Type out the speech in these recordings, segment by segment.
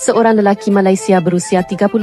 Seorang lelaki Malaysia berusia 39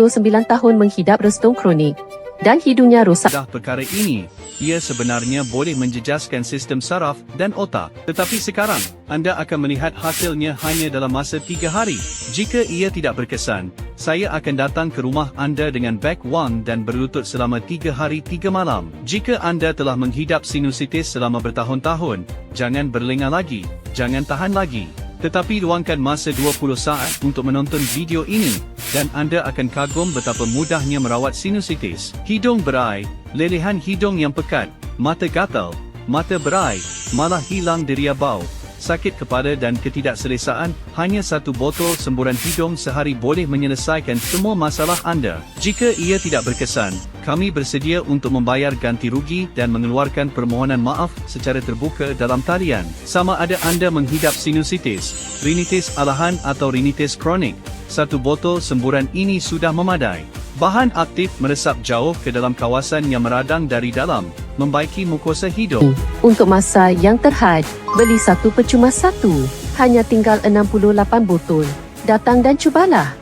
tahun menghidap rastung kronik dan hidungnya rosak. Perkara ini, ia sebenarnya boleh menjejaskan sistem saraf dan otak. Tetapi sekarang, anda akan melihat hasilnya hanya dalam masa 3 hari. Jika ia tidak berkesan, saya akan datang ke rumah anda dengan back one dan berlutut selama 3 hari 3 malam. Jika anda telah menghidap sinusitis selama bertahun-tahun, jangan berlengah lagi, jangan tahan lagi. Tetapi luangkan masa 20 saat untuk menonton video ini, dan anda akan kagum betapa mudahnya merawat sinusitis. Hidung berai, lelehan hidung yang pekat, mata gatal, mata berai, malah hilang deria bau, sakit kepala dan ketidakselesaan, hanya 1 botol semburan hidung sehari boleh menyelesaikan semua masalah anda. Jika ia tidak berkesan, kami bersedia untuk membayar ganti rugi dan mengeluarkan permohonan maaf secara terbuka dalam talian. Sama ada anda menghidap sinusitis, rinitis alahan atau rinitis kronik, 1 botol semburan ini sudah memadai. Bahan aktif meresap jauh ke dalam kawasan yang meradang dari dalam, membaiki mukosa hidung. Untuk masa yang terhad, beli 1 percuma 1. Hanya tinggal 68 botol. Datang dan cubalah.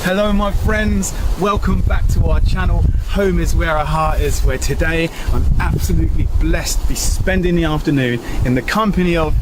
Hello my friends, welcome back to our channel. Home is where our heart is, where today I'm absolutely blessed to be spending the afternoon in the company of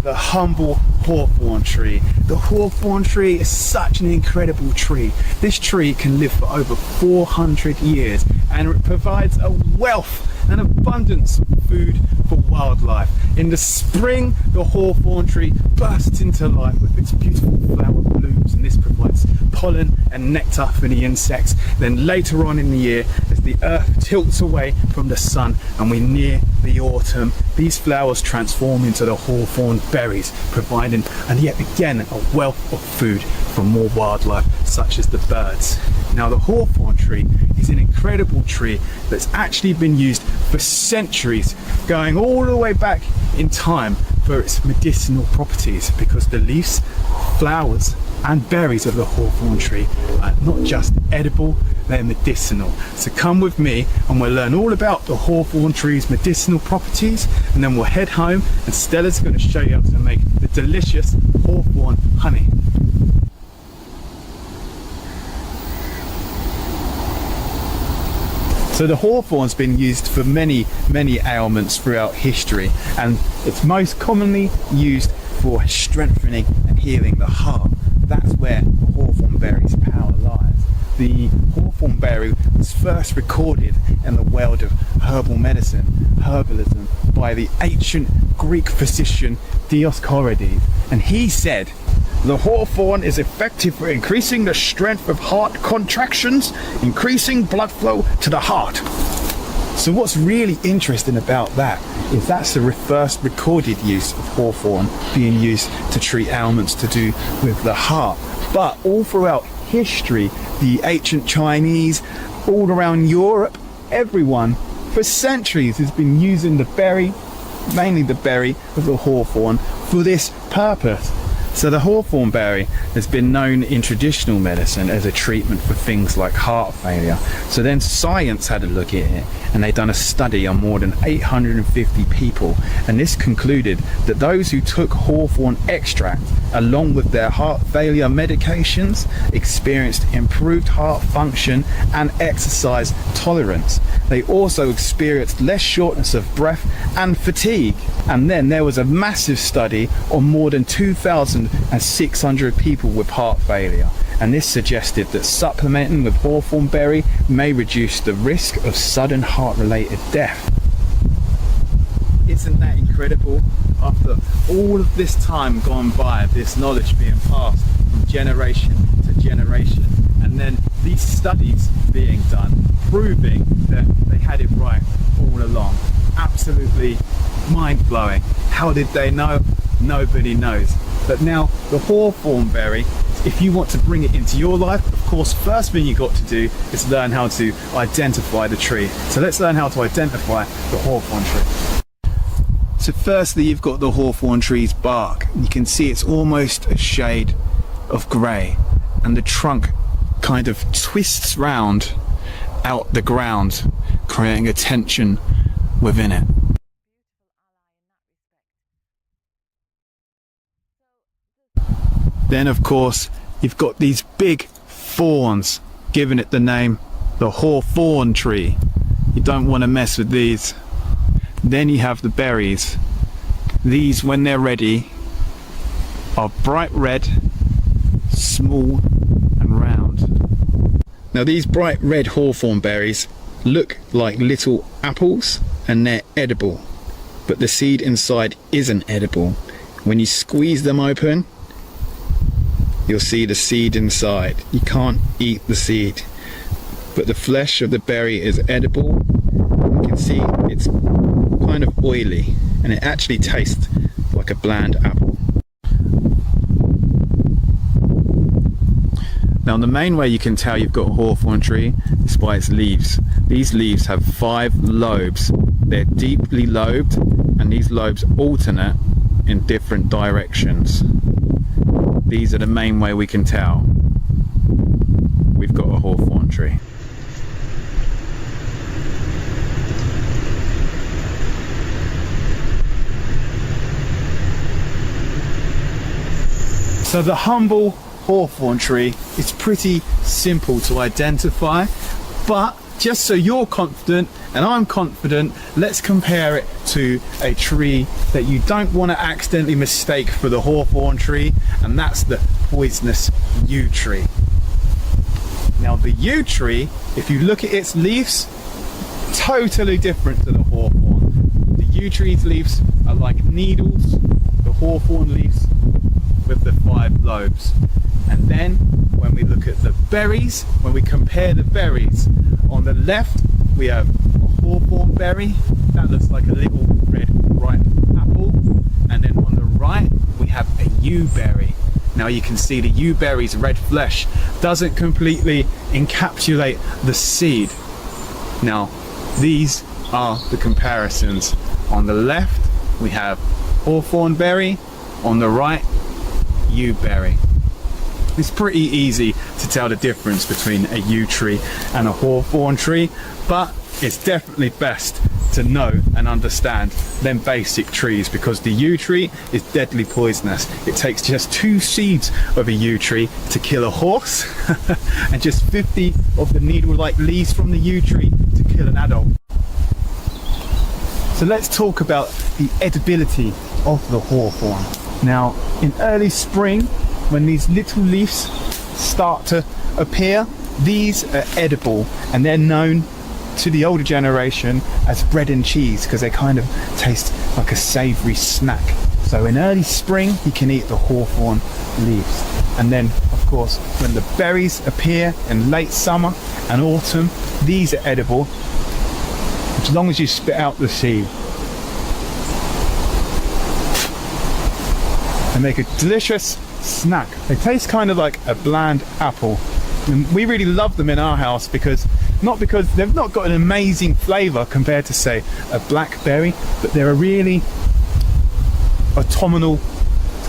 the humble hawthorn tree. The hawthorn tree is such an incredible tree. This tree can live for over 400 years and it provides a wealth and abundance of food for wildlife. In the spring, the hawthorn tree bursts into life with its beautiful flower blooms, and this provides pollen and nectar for the insects. Then later on in the year, as the earth tilts away from the sun and we near the autumn, these flowers transform into the hawthorn berries, providing, and yet again, a wealth of food for more wildlife, such as the birds. Now the hawthorn tree is an incredible tree that's actually been used for centuries, going all the way back in time for its medicinal properties, because the leaves, flowers and berries of the hawthorn tree are not just edible, they're medicinal. So come with me and we'll learn all about the hawthorn tree's medicinal properties, and then we'll head home and Stella's going to show you how to make the delicious hawthorn honey. So the hawthorn's been used for many ailments throughout history, and it's most commonly used for strengthening and healing the heart. That's where the hawthorn berry's power lies. The hawthorn berry was first recorded in the world of herbal medicine, herbalism, by the ancient Greek physician Dioscorides, and he said, "The hawthorn is effective for increasing the strength of heart contractions, increasing blood flow to the heart." So what's really interesting about that is that's the first recorded use of hawthorn being used to treat ailments to do with the heart. But all throughout history, the ancient Chinese, all around Europe, everyone for centuries has been using the berry, mainly the berry of the hawthorn, for this purpose. So the hawthorn berry has been known in traditional medicine as a treatment for things like heart failure. So then science had a look at it, and they done a study on more than 850 people, and this concluded that those who took hawthorn extract along with their heart failure medications experienced improved heart function and exercise tolerance. They also experienced less shortness of breath and fatigue. And then there was a massive study on more than 2,600 people with heart failure, and this suggested that supplementing with hawthorn berry may reduce the risk of sudden heart-related death. Isn't that incredible? After all of this time gone by, this knowledge being passed from generation to generation, and then these studies being done, proving that they had it right all along. Absolutely mind-blowing. How did they know? Nobody knows. But now the hawthorn berry, if you want to bring it into your life, of course, first thing you got to do is learn how to identify the tree. So let's learn how to identify the hawthorn tree. So firstly, you've got the hawthorn tree's bark. You can see it's almost a shade of grey, and the trunk kind of twists round out the ground, creating a tension within it. Then of course you've got these big thorns, giving it the name the hawthorn tree. You don't want to mess with these. Then you have the berries. These, when they're ready, are bright red, small and round. Now these bright red hawthorn berries look like little apples and they're edible, but the seed inside isn't edible. When you squeeze them open, you'll see the seed inside. You can't eat the seed, but the flesh of the berry is edible. You can see it's kind of oily and it actually tastes like a bland apple. Now the main way you can tell you've got a hawthorn tree is by its leaves. These leaves have 5 lobes. They're deeply lobed and these lobes alternate in different directions. These are the main way we can tell we've got a hawthorn tree. So the humble hawthorn tree is pretty simple to identify, but just so you're confident and I'm confident, let's compare it to a tree that you don't want to accidentally mistake for the hawthorn tree, and that's the poisonous yew tree. Now the yew tree, if you look at its leaves, totally different to the hawthorn. The yew tree's leaves are like needles, the hawthorn leaves with the 5 lobes. And then when we look at the berries, when we compare the berries, on the left we have a hawthorn berry that looks like a little red ripe apple, and then on the right we have a yew berry. Now you can see the yew berry's red flesh doesn't completely encapsulate the seed. Now these are the comparisons. On the left we have hawthorn berry, on the right yew berry. It's pretty easy to tell the difference between a yew tree and a hawthorn tree, but it's definitely best to know and understand them basic trees, because the yew tree is deadly poisonous. It takes just 2 seeds of a yew tree to kill a horse and just 50 of the needle-like leaves from the yew tree to kill an adult. So let's talk about the edibility of the hawthorn. Now in early spring, when these little leaves start to appear, these are edible, and they're known to the older generation as bread and cheese because they kind of taste like a savoury snack. So in early spring you can eat the hawthorn leaves, and then of course when the berries appear in late summer and autumn, these are edible as long as you spit out the seed. They make a delicious snack. They taste kind of like a bland apple, and we really love them in our house because they've not got an amazing flavour compared to say a blackberry, but they're a really autumnal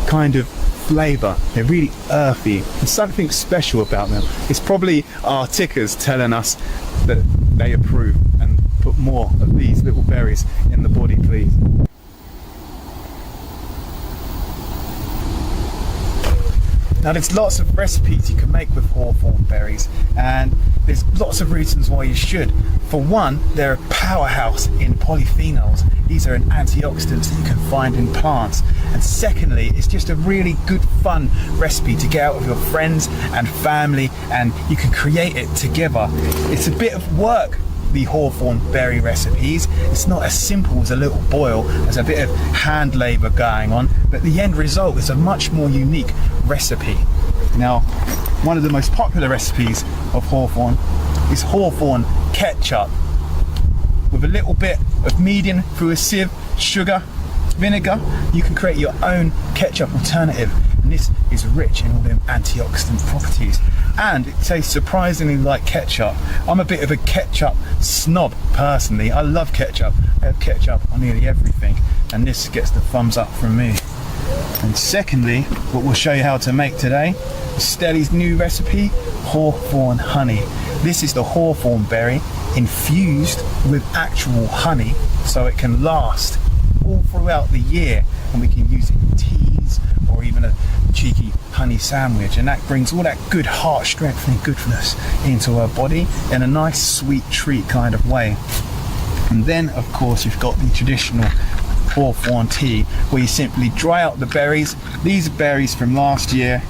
kind of flavour. They're really earthy. There's something special about them. It's probably our tickers telling us that they approve and put more of these little berries in the body, please. Now there's lots of recipes you can make with hawthorn berries, and there's lots of reasons why you should. For one, they're a powerhouse in polyphenols. These are antioxidants that you can find in plants. And secondly, it's just a really good fun recipe to get out with your friends and family, and you can create it together. It's a bit of work, the hawthorn berry recipes. It's not as simple as a little boil. There's a bit of hand labour going on, but the end result is a much more unique recipe. Now, one of the most popular recipes of hawthorn is hawthorn ketchup. With a little bit of medium through a sieve, sugar, vinegar, you can create your own ketchup alternative, and this is rich in all them antioxidant properties, and it tastes surprisingly like ketchup. I'm a bit of a ketchup snob personally. I love ketchup. I have ketchup on nearly everything, and this gets the thumbs up from me. And secondly, what we'll show you how to make today is Stelly's new recipe, hawthorn honey. This is the hawthorn berry infused with actual honey, so it can last all throughout the year, and we can use it in teas or even a cheeky honey sandwich, and that brings all that good heart strengthening goodness into our body in a nice sweet treat kind of way. And then of course you've got the traditional hawthorn tea, where you simply dry out the berries. These are berries from last year.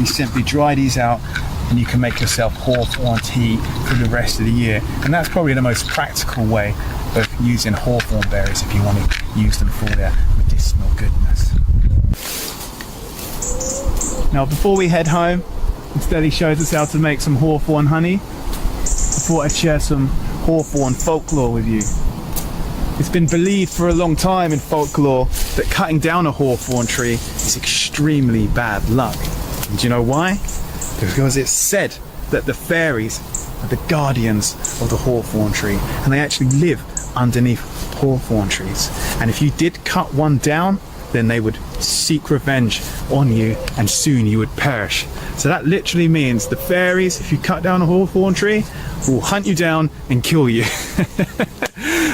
You simply dry these out and you can make yourself hawthorn tea for the rest of the year, and that's probably the most practical way of using hawthorn berries if you want to use them for their medicinal goodness. Now before we head home, Steady shows us how to make some hawthorn honey. I thought I'd share some hawthorn folklore with you. It's been believed for a long time in folklore that cutting down a hawthorn tree is extremely bad luck. And do you know why? Because it's said that the fairies are the guardians of the hawthorn tree, and they actually live underneath hawthorn trees. And if you did cut one down, then they would seek revenge on you and soon you would perish. So that literally means the fairies, if you cut down a hawthorn tree, will hunt you down and kill you.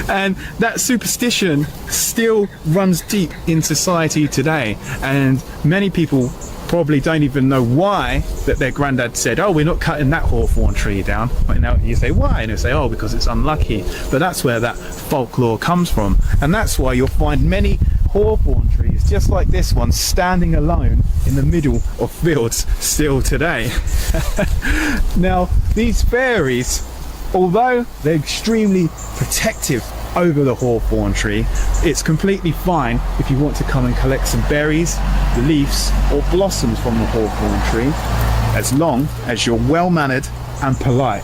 And that superstition still runs deep in society today, and many people probably don't even know why that their granddad said, oh, we're not cutting that hawthorn tree down. But now you say, why? And they say, oh, because it's unlucky. But that's where that folklore comes from, and that's why you'll find many hawthorn trees just like this one standing alone in the middle of fields still today. Now these fairies, although they're extremely protective over the hawthorn tree, it's completely fine if you want to come and collect some berries, leaves or blossoms from the hawthorn tree, as long as you're well mannered and polite.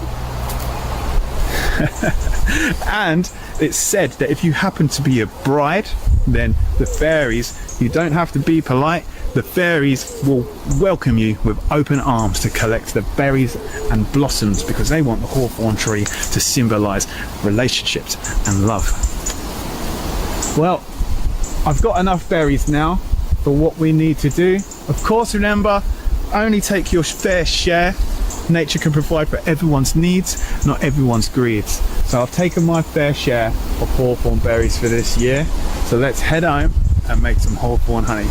And it's said that if you happen to be a bride, then the fairies, you don't have to be polite, the fairies will welcome you with open arms to collect the berries and blossoms, because they want the hawthorn tree to symbolize relationships and love. Well, I've got enough berries now for what we need to do. Of course, remember, only take your fair share. Nature can provide for everyone's needs, not everyone's greeds. So I've taken my fair share of hawthorn berries for this year. So let's head home and make some hawthorn honey.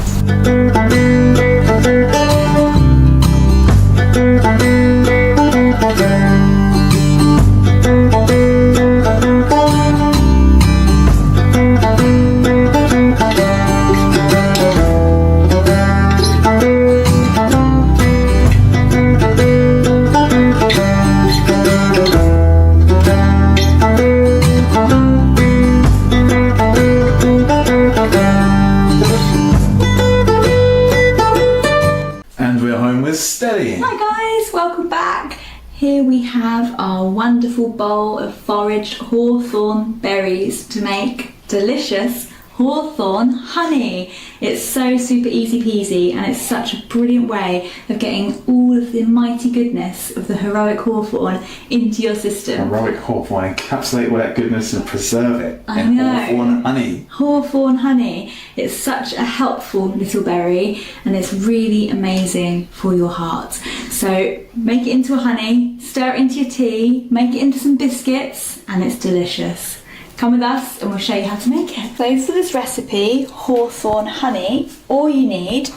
Steady. Hi guys, welcome back. Here we have our wonderful bowl of foraged hawthorn berries to make delicious hawthorn honey. It's so super easy peasy, and it's such a brilliant way of getting all of the mighty goodness of the heroic hawthorn into your system. Heroic hawthorn, encapsulate all that goodness and preserve it I in know. hawthorn honey. Hawthorn honey. It's such a helpful little berry, and it's really amazing for your heart. So make it into a honey, stir it into your tea, make it into some biscuits, and it's delicious. Come with us and we'll show you how to make it. So for this recipe, hawthorn honey, all you need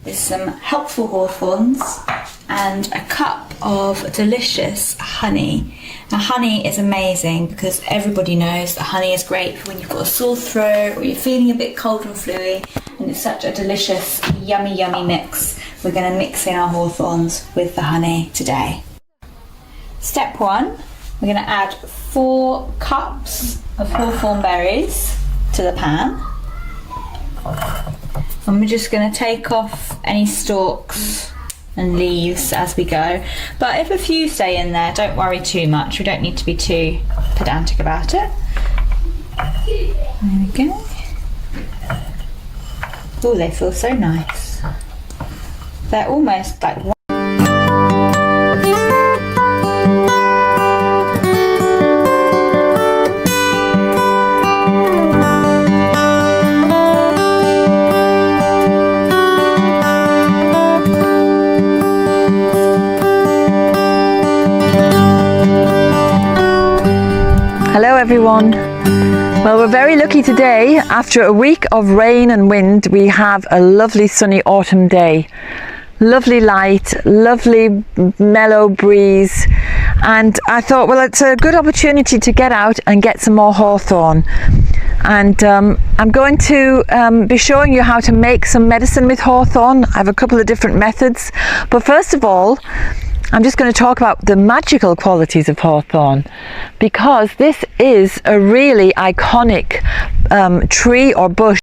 is some helpful hawthorns and a cup of delicious honey. Now honey is amazing because everybody knows that honey is great for when you've got a sore throat or you're feeling a bit cold and fluey, and it's such a delicious, yummy, yummy mix. We're going to mix in our hawthorns with the honey today. Step 1, we're going to add 4 cups of hawthorn berries to the pan, and we're just going to take off any stalks and leaves as we go, but if a few stay in there, don't worry too much. We don't need to be too pedantic about it. There we go. Oh, they feel so nice. They're almost like Hello everyone. Well, we're very lucky today. After a week of rain and wind, we have a lovely sunny autumn day. Lovely light, lovely mellow breeze, and I thought, well, it's a good opportunity to get out and get some more hawthorn. And I'm going to be showing you how to make some medicine with hawthorn. I have a couple of different methods, but first of all, I'm just going to talk about the magical qualities of hawthorn, because this is a really iconic tree or bush